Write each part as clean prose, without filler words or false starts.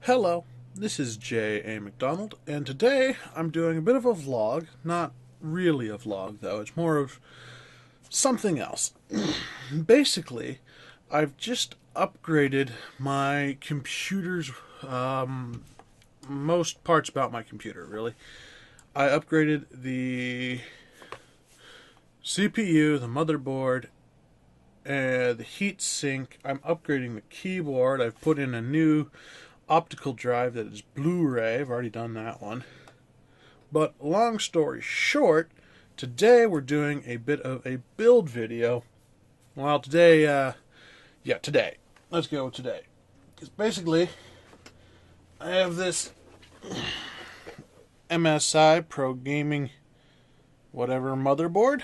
Hello, this is J.A. McDonald, and today I'm doing a bit of a vlog. Not really a vlog, though. It's more of something else. Basically, I've just upgraded my computer's, most parts about my computer, really. I upgraded the CPU, the motherboard, and the heat sink. I'm upgrading the keyboard. I've put in a new optical drive that is Blu-ray. I've already done that one. But long story short, today we're doing a bit of a build video. Well, today. Let's go with today. Because basically, I have this MSI Pro Gaming whatever motherboard.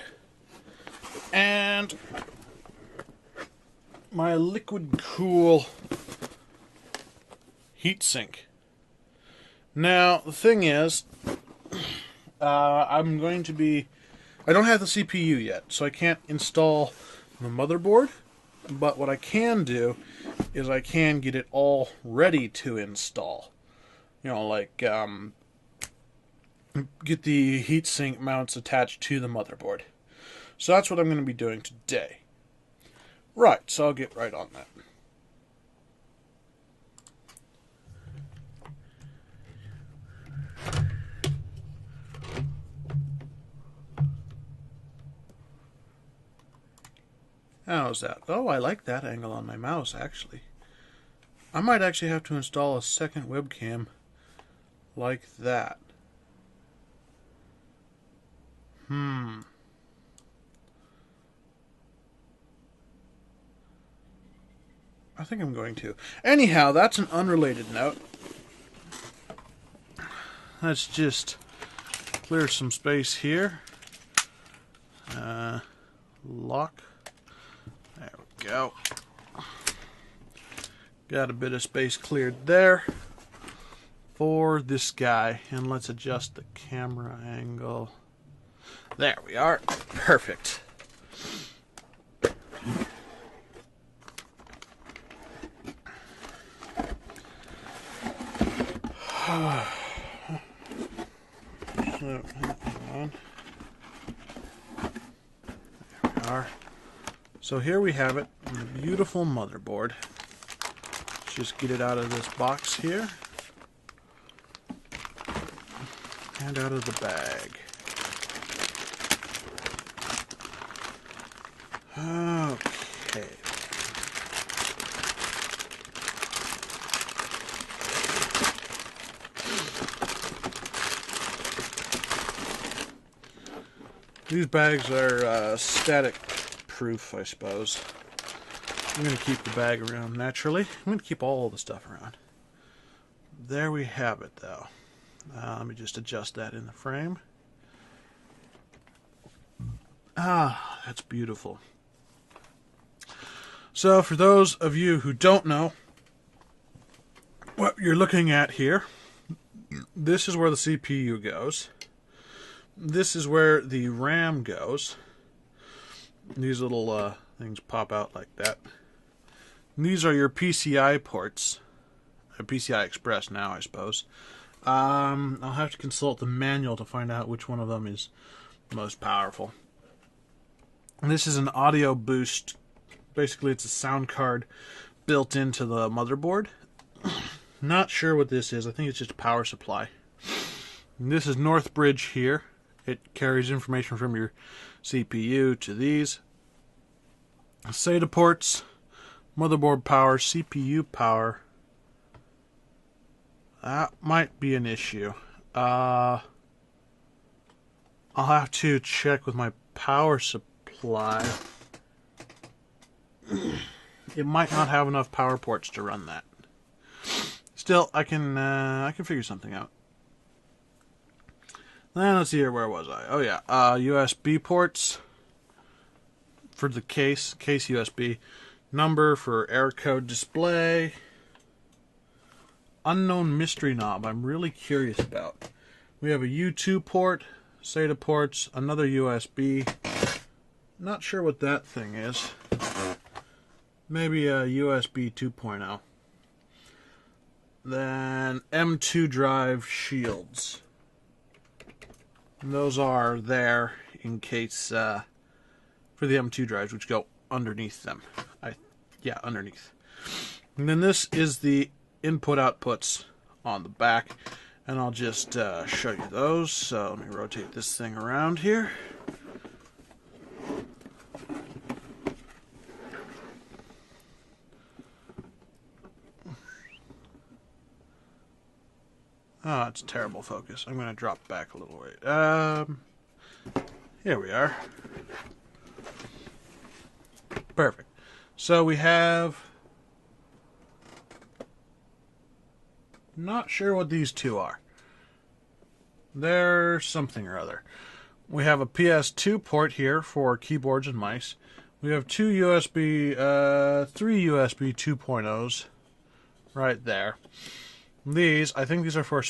And my liquid cool heatsink. Now, the thing is, I don't have the CPU yet, so I can't install the motherboard, but what I can do is I can get it all ready to install. You know, like, get the heatsink mounts attached to the motherboard. So that's what I'm going to be doing today. Right, so I'll get right on that. How's that? Oh, I like that angle on my mouse, actually. I might actually have to install a second webcam like that. I think I'm going to. Anyhow, that's an unrelated note. Let's just clear some space here. Lock. There we go. Got a bit of space cleared there for this guy. And let's adjust the camera angle. There we are. Perfect. So here we have it, the beautiful motherboard. Just get it out of this box here and out of the bag. Okay. These bags are static proof, I suppose. I'm going to keep the bag around naturally. I'm going to keep all the stuff around. There we have it, though. Let me just adjust that in the frame. Ah, that's beautiful. So, for those of you who don't know what you're looking at here, this is where the CPU goes. This is where the RAM goes. These little things pop out like that. And these are your PCI ports. PCI Express now, I suppose. I'll have to consult the manual to find out which one of them is most powerful. And this is an audio boost. Basically, it's a sound card built into the motherboard. Not sure what this is. I think it's just a power supply. And this is Northbridge here. It carries information from your CPU to these. SATA ports, motherboard power, CPU power. That might be an issue. I'll have to check with my power supply. It might not have enough power ports to run that. Still, I can figure something out. Then let's see here, where was I? Oh yeah, USB ports for the case USB, number for error code display, unknown mystery knob I'm really curious about. We have a U2 port, SATA ports, another USB, not sure what that thing is, maybe a USB 2.0. Then M2 drive shields. And those are there in case for the M2 drives, which go underneath them. Yeah, underneath. And then this is the input outputs on the back, and I'll just show you those. So let me rotate this thing around here. Oh, it's terrible focus. I'm going to drop back a little way. Here we are. Perfect. So we have... Not sure what these two are. They're something or other. We have a PS2 port here for keyboards and mice. We have three USB 2.0s right there. These, I think these are for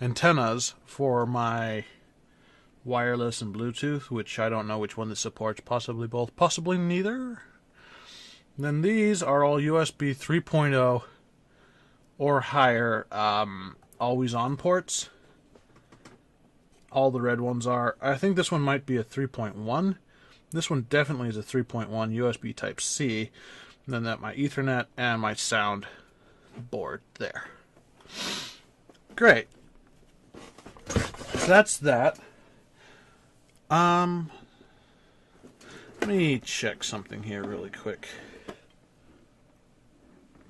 antennas for my wireless and Bluetooth, which I don't know which one this supports. Possibly both, possibly neither. And then these are all USB 3.0 or higher always-on ports. All the red ones are. I think this one might be a 3.1. This one definitely is a 3.1 USB Type-C. And then that my Ethernet and my sound board there. Great. So that's that. Let me check something here really quick.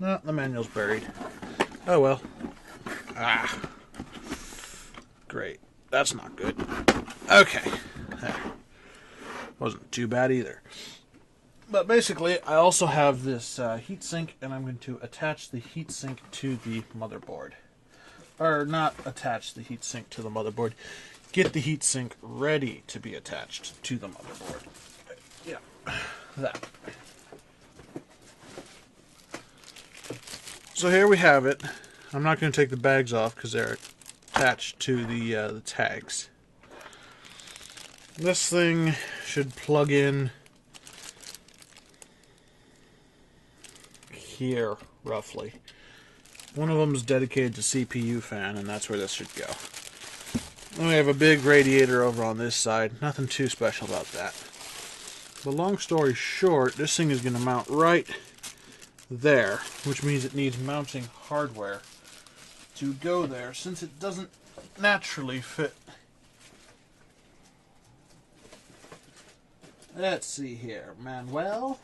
No, the manual's buried. Oh well. Great. That's not good. Okay. There. Wasn't too bad either. But basically, I also have this heatsink, and I'm going to attach the heatsink to the motherboard. Or not attach the heatsink to the motherboard. Get the heatsink ready to be attached to the motherboard. Yeah, that. So here we have it. I'm not going to take the bags off because they're attached to the tags. This thing should plug in here, roughly. One of them is dedicated to CPU fan, and that's where this should go. Then we have a big radiator over on this side. Nothing too special about that. But long story short, this thing is going to mount right there, which means it needs mounting hardware to go there, since it doesn't naturally fit. Let's see here, Manuel.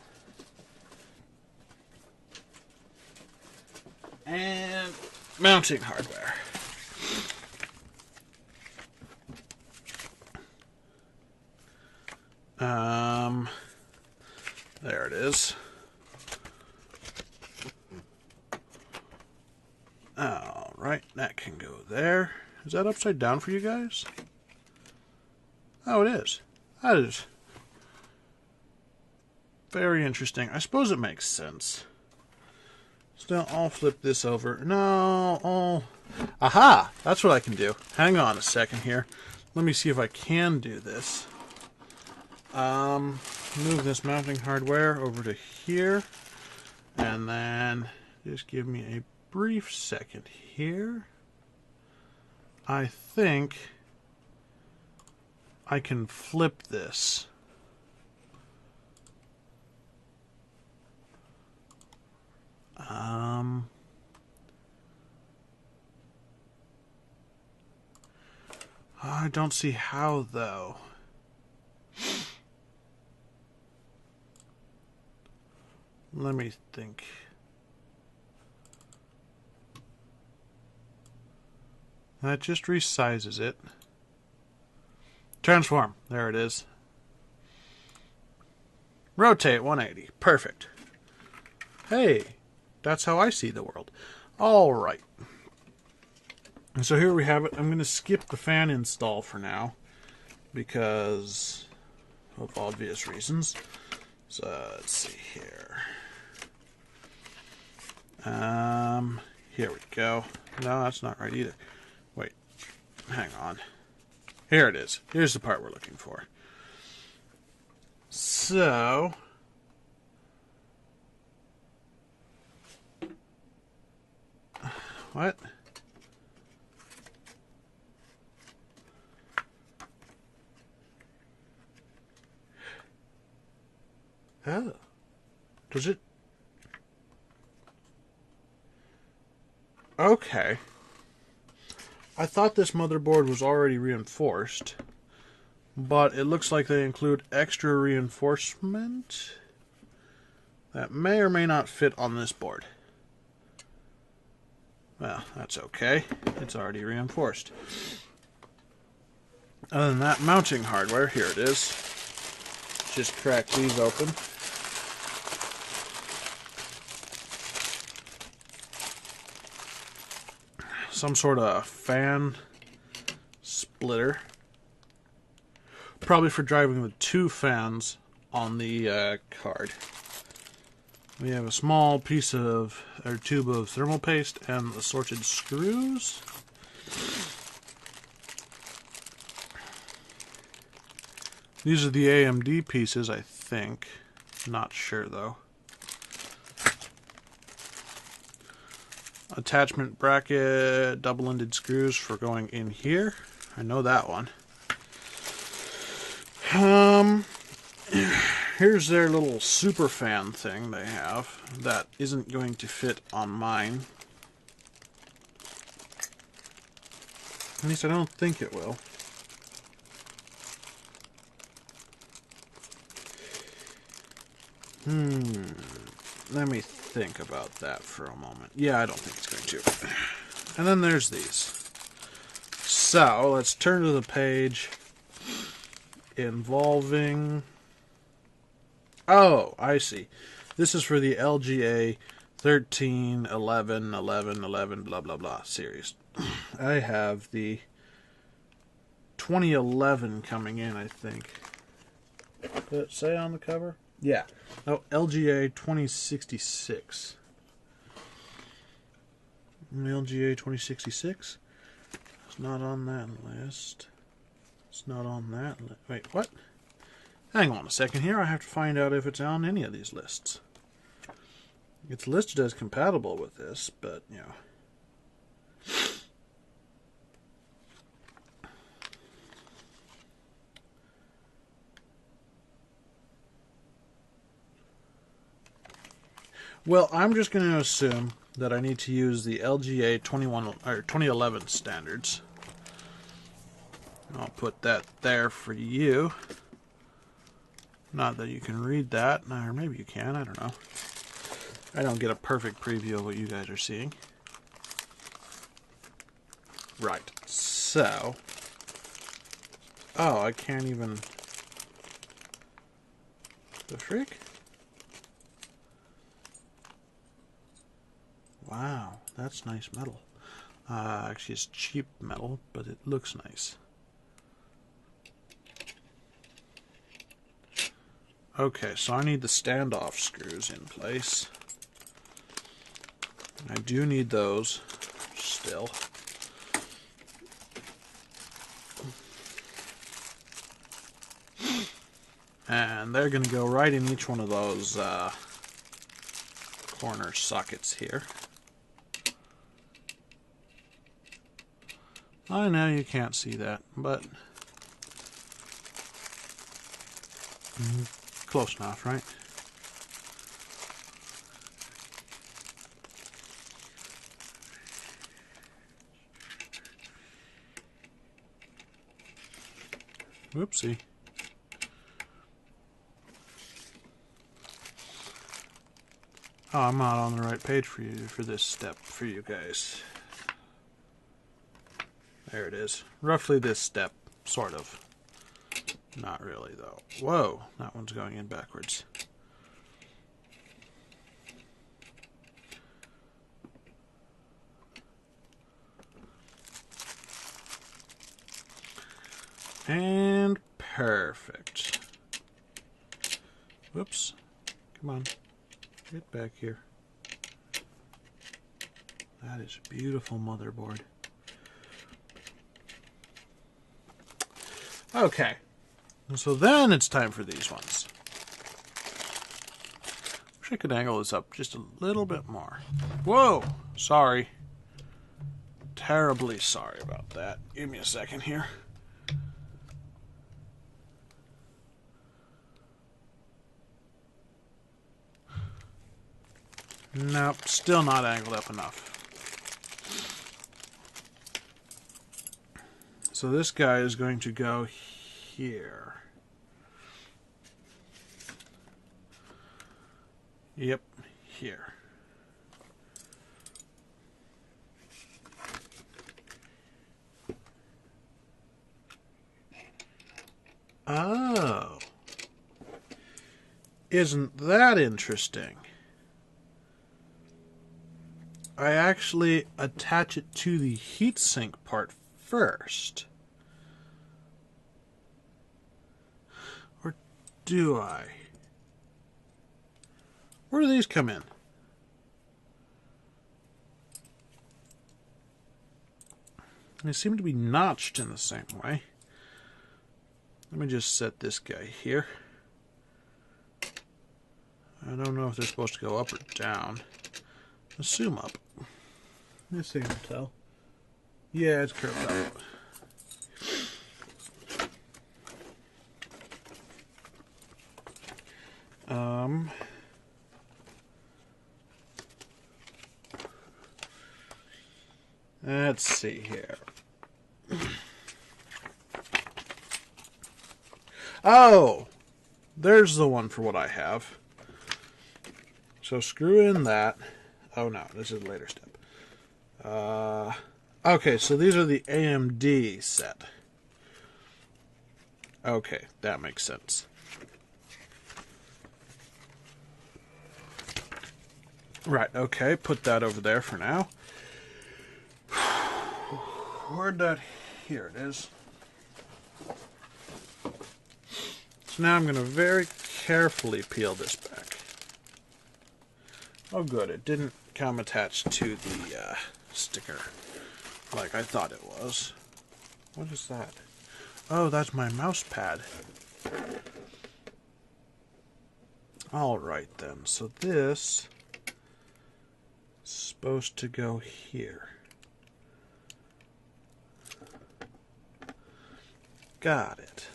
And mounting hardware. There it is. Alright, that can go there. Is that upside down for you guys? Oh, it is. That is very interesting. I suppose it makes sense. So I'll flip this over. No, aha! That's what I can do. Hang on a second here. Let me see if I can do this. Move this mounting hardware over to here. And then just give me a brief second here. I think I can flip this. I don't see how, though. Let me think. That just resizes it. Transform. There it is. Rotate 180. Perfect. Hey, that's how I see the world. All right. And so here we have it. I'm going to skip the fan install for now because of obvious reasons. So let's see here. Here we go. No, that's not right either. Wait, hang on. Here it is. Here's the part we're looking for. So What? Oh. Does it? Okay. I thought this motherboard was already reinforced, but it looks like they include extra reinforcement that may or may not fit on this board. Well, that's okay. It's already reinforced. Other than that, mounting hardware, here it is. Just crack these open. Some sort of fan splitter. Probably for driving with two fans on the card. We have a small piece of, or tube of thermal paste and assorted screws. These are the AMD pieces, I think. Not sure though. Attachment bracket, double-ended screws for going in here. I know that one. Here's their little super fan thing they have that isn't going to fit on mine. At least I don't think it will. Let me think about that for a moment. Yeah, I don't think it's going to. And then there's these. So, let's turn to the page involving... Oh, I see. This is for the LGA 13, 11, 11, 11, blah, blah, blah series. I have the 2011 coming in, I think. Did it say on the cover? Yeah. Oh, LGA 2066. LGA 2066? It's not on that list. It's not on that list. Wait, what? Hang on a second here. I have to find out if it's on any of these lists. It's listed as compatible with this, but, you know. Well, I'm just going to assume that I need to use the LGA 2011 standards. I'll put that there for you. Not that you can read that, or maybe you can, I don't know. I don't get a perfect preview of what you guys are seeing. Right, so... Oh, I can't even... The frick? Wow, that's nice metal. Actually, it's cheap metal, but it looks nice. Okay, so I need the standoff screws in place. I do need those still. And they're going to go right in each one of those corner sockets here. I know you can't see that, but close enough, right? Whoopsie. Oh, I'm not on the right page for you for this step for you guys. There it is. Roughly this step, sort of. Not really, though. Whoa, that one's going in backwards. And perfect. Whoops. Come on. Get back here. That is a beautiful motherboard. Okay. So then it's time for these ones. Wish I could angle this up just a little bit more. Whoa! Sorry. terribly sorry about that. Give me a second here. Nope, still not angled up enough. So this guy is going to go here. Yep, here. Oh. Isn't that interesting? I actually attach it to the heatsink part first. Or do I? Where do these come in? They seem to be notched in the same way. Let me just set this guy here. I don't know if they're supposed to go up or down. Assume up. Let's see if I can tell. Yeah, it's curved up. Let's see here. Oh! There's the one for what I have. So screw in that. Oh no, this is a later step. Okay, so these are the AMD set. Okay, that makes sense. Right, okay, put that over there for now. Where'd that... Here it is. So now I'm going to very carefully peel this back. Oh good, it didn't come attached to the sticker like I thought it was. What is that? Oh, that's my mouse pad. Alright then, so this is supposed to go here. Got it.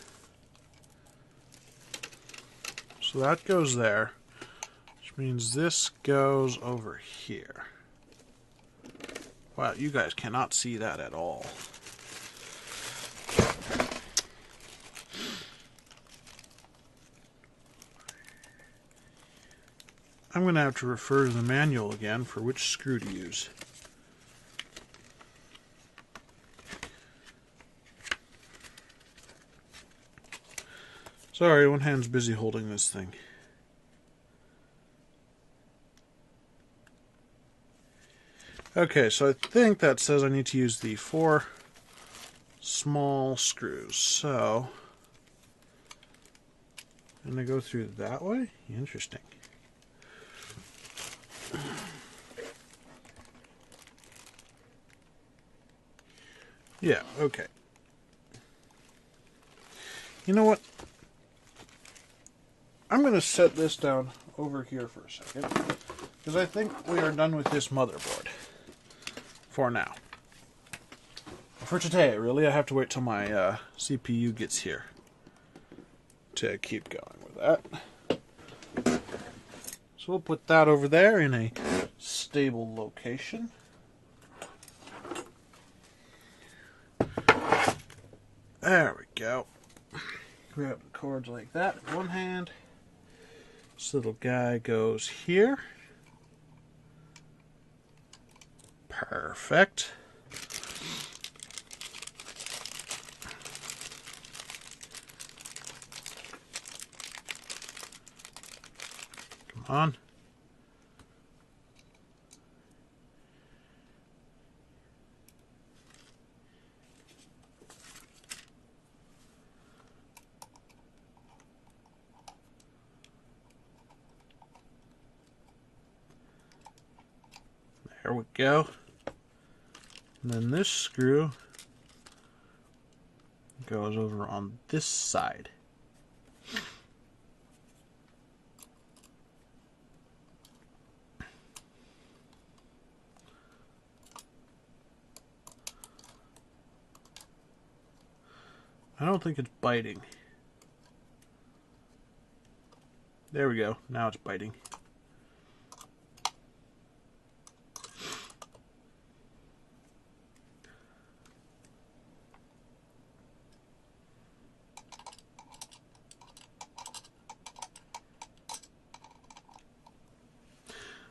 So that goes there, which means this goes over here. Wow, you guys cannot see that at all. I'm going to have to refer to the manual again for which screw to use. Sorry, one hand's busy holding this thing. Okay, so I think that says I need to use the 4 small screws. So, I'm going to go through that way? Interesting. Yeah, okay. You know what? I'm going to set this down over here for a second, because I think we are done with this motherboard. For now. For today, really. I have to wait till my CPU gets here to keep going with that. So we'll put that over there in a stable location. There we go. Grab the cords like that in one hand. This little guy goes here. Perfect. Come on. There we go. And then this screw goes over on this side. I don't think it's biting. There we go. Now it's biting.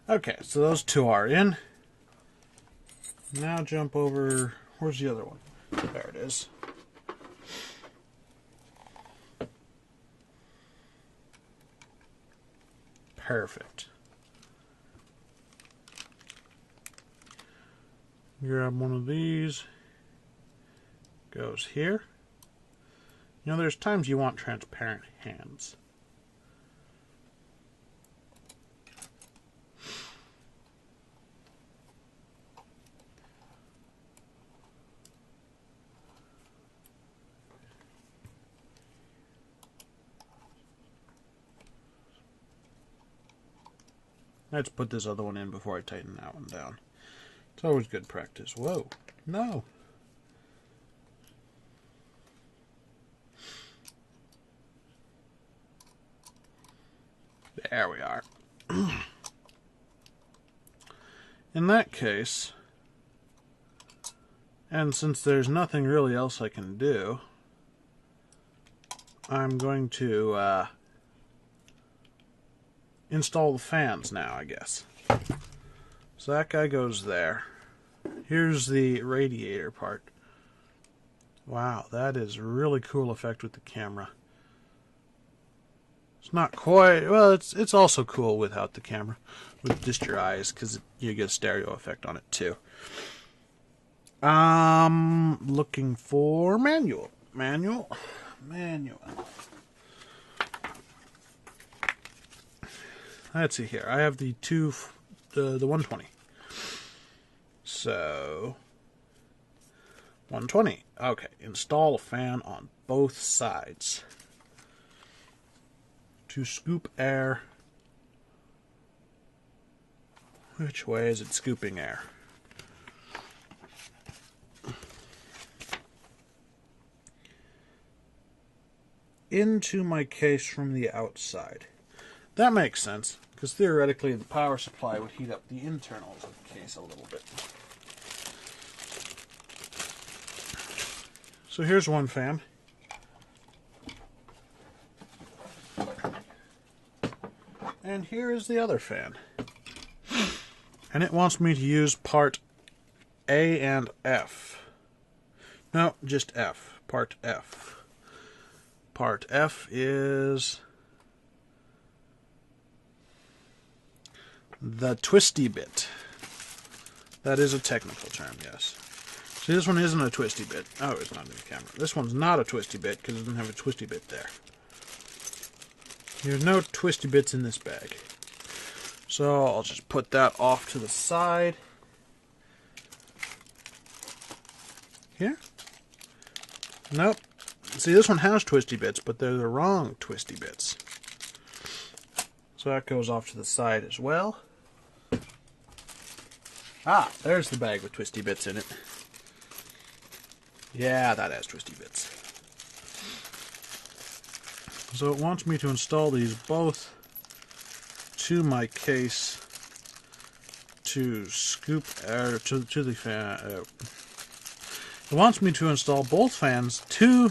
Okay, so those two are in. Now jump over. Where's the other one? There it is. Perfect. Grab one of these. Goes here. You know, there's times you want transparent hands. Let's put this other one in before I tighten that one down. It's always good practice. Whoa. No. There we are. In that case, and since there's nothing really else I can do, I'm going to install the fans now, I guess. So that guy goes there. Here's the radiator part. Wow, that is a really cool effect with the camera. It's not quite, well, it's also cool without the camera, with just your eyes, because you get a stereo effect on it too. Looking for manual. Let's see here. I have the 120. So 120. Okay, install a fan on both sides to scoop air. Which way is it scooping air? Into my case from the outside. That makes sense, because theoretically the power supply would heat up the internals of the case a little bit. So here's one fan. And here is the other fan. And it wants me to use part A and F. No, just F. Part F. Part F is the twisty bit. That is a technical term, yes. See, this one isn't a twisty bit. Oh, it's not in the camera. This one's not a twisty bit because it doesn't have a twisty bit there. There's no twisty bits in this bag. So I'll just put that off to the side. Here? Nope. See, this one has twisty bits, but they're the wrong twisty bits. So that goes off to the side as well. Ah, there's the bag with twisty bits in it. Yeah, that has twisty bits. So it wants me to install these both to my case to scoop air to the fan. It wants me to install both fans to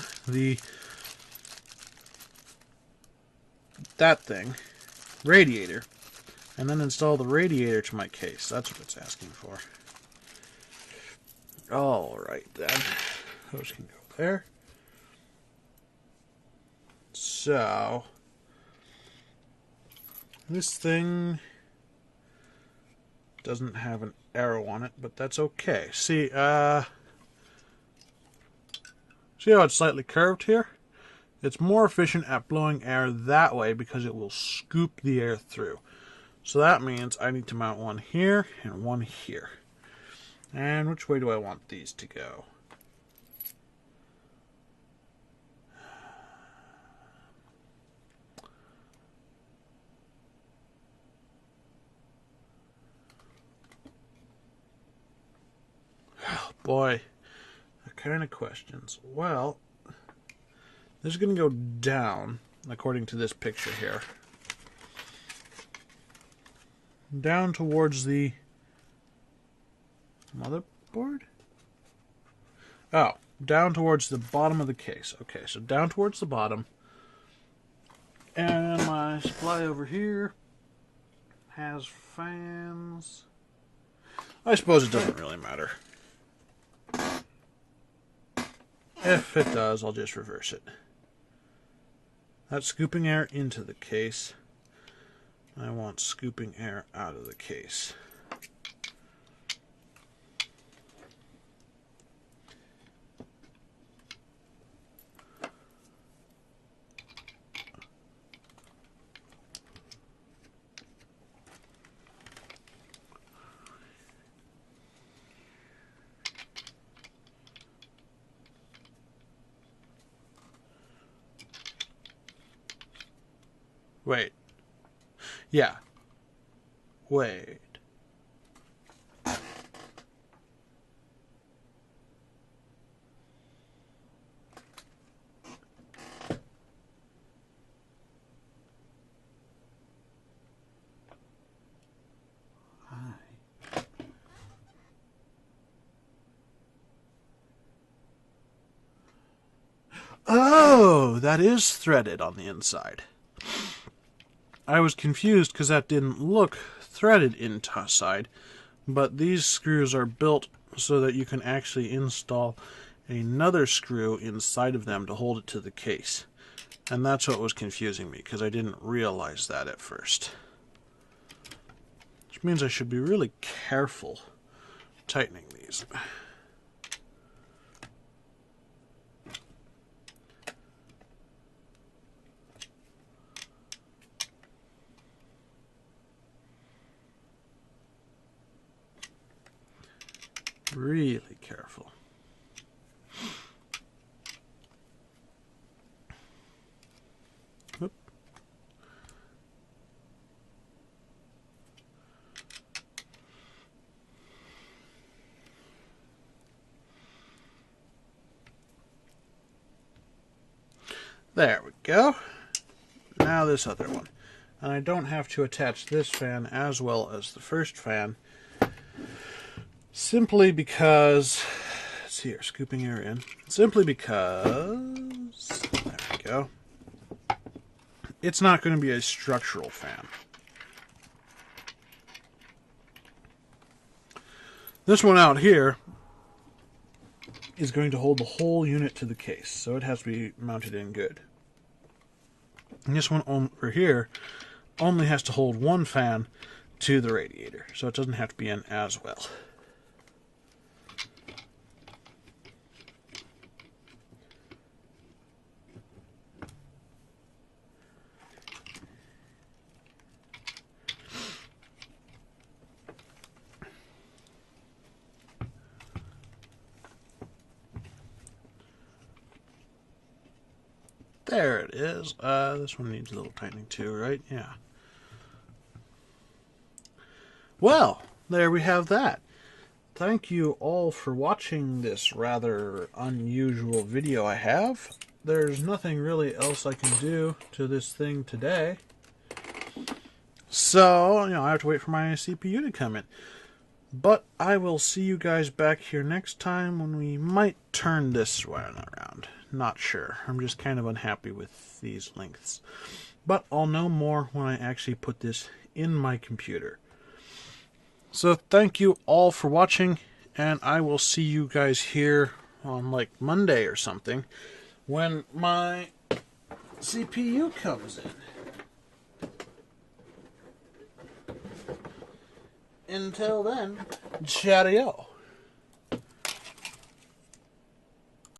that thing, radiator, and then install the radiator to my case. That's what it's asking for. Alright then. Those can go there. So, this thing doesn't have an arrow on it, but that's okay. See, see how it's slightly curved here? It's more efficient at blowing air that way because it will scoop the air through. So that means I need to mount one here and one here. And which way do I want these to go? Oh boy, that kind of questions. Well, This is going to go down, according to this picture here. Down towards the motherboard? Oh, down towards the bottom of the case. Okay, so down towards the bottom. And my supply over here has fans. I suppose it doesn't really matter. If it does, I'll just reverse it. That's scooping air into the case. I want scooping air out of the case. Wait. Yeah. Wait. Oh, that is threaded on the inside. I was confused because that didn't look threaded inside, but these screws are built so that you can actually install another screw inside of them to hold it to the case. And that's what was confusing me, because I didn't realize that at first. Which means I should be really careful tightening these. Really careful. Oop. There we go. Now this other one. And I don't have to attach this fan as well as the first fan. Simply because, let's see here, scooping air in. Simply because, there we go. It's not going to be a structural fan. This one out here is going to hold the whole unit to the case, so it has to be mounted in good. And this one over here only has to hold one fan to the radiator, so it doesn't have to be in as well. There it is. This one needs a little tightening too, right? Yeah. Well, there we have that. Thank you all for watching this rather unusual video I have. There's nothing really else I can do to this thing today. So, I have to wait for my CPU to come in. But I will see you guys back here next time when we might turn this one around. Not sure. I'm just kind of unhappy with these lengths. But I'll know more when I actually put this in my computer. So thank you all for watching, and I will see you guys here on like Monday or something when my CPU comes in. Until then, chatty-o.